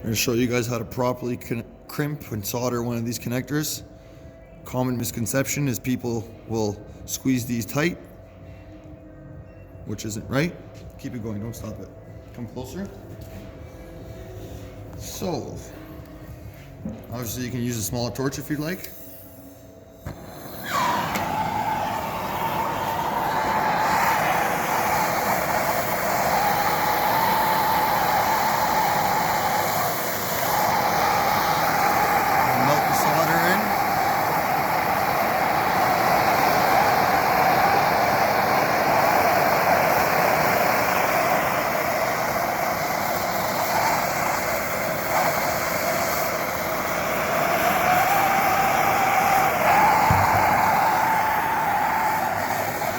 I'm going to show you guys how to properly crimp and solder one of these connectors. Common misconception is people will squeeze these tight, which isn't right. Keep it going, don't stop it. Come closer. So, obviously you can use a smaller torch if you'd like. Melt the solder in.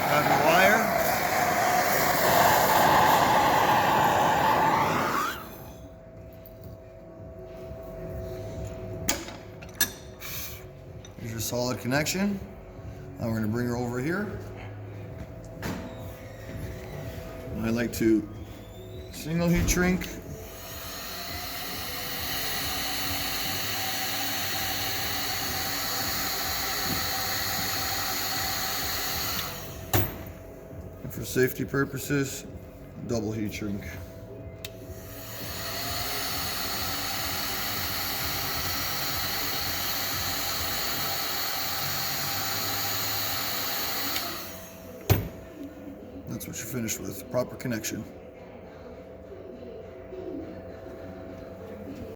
Grab your wire. Here's your solid connection. Now we're going to bring her over here. I like to single heat shrink. And for safety purposes, double heat shrink. That's what you're finished with, proper connection.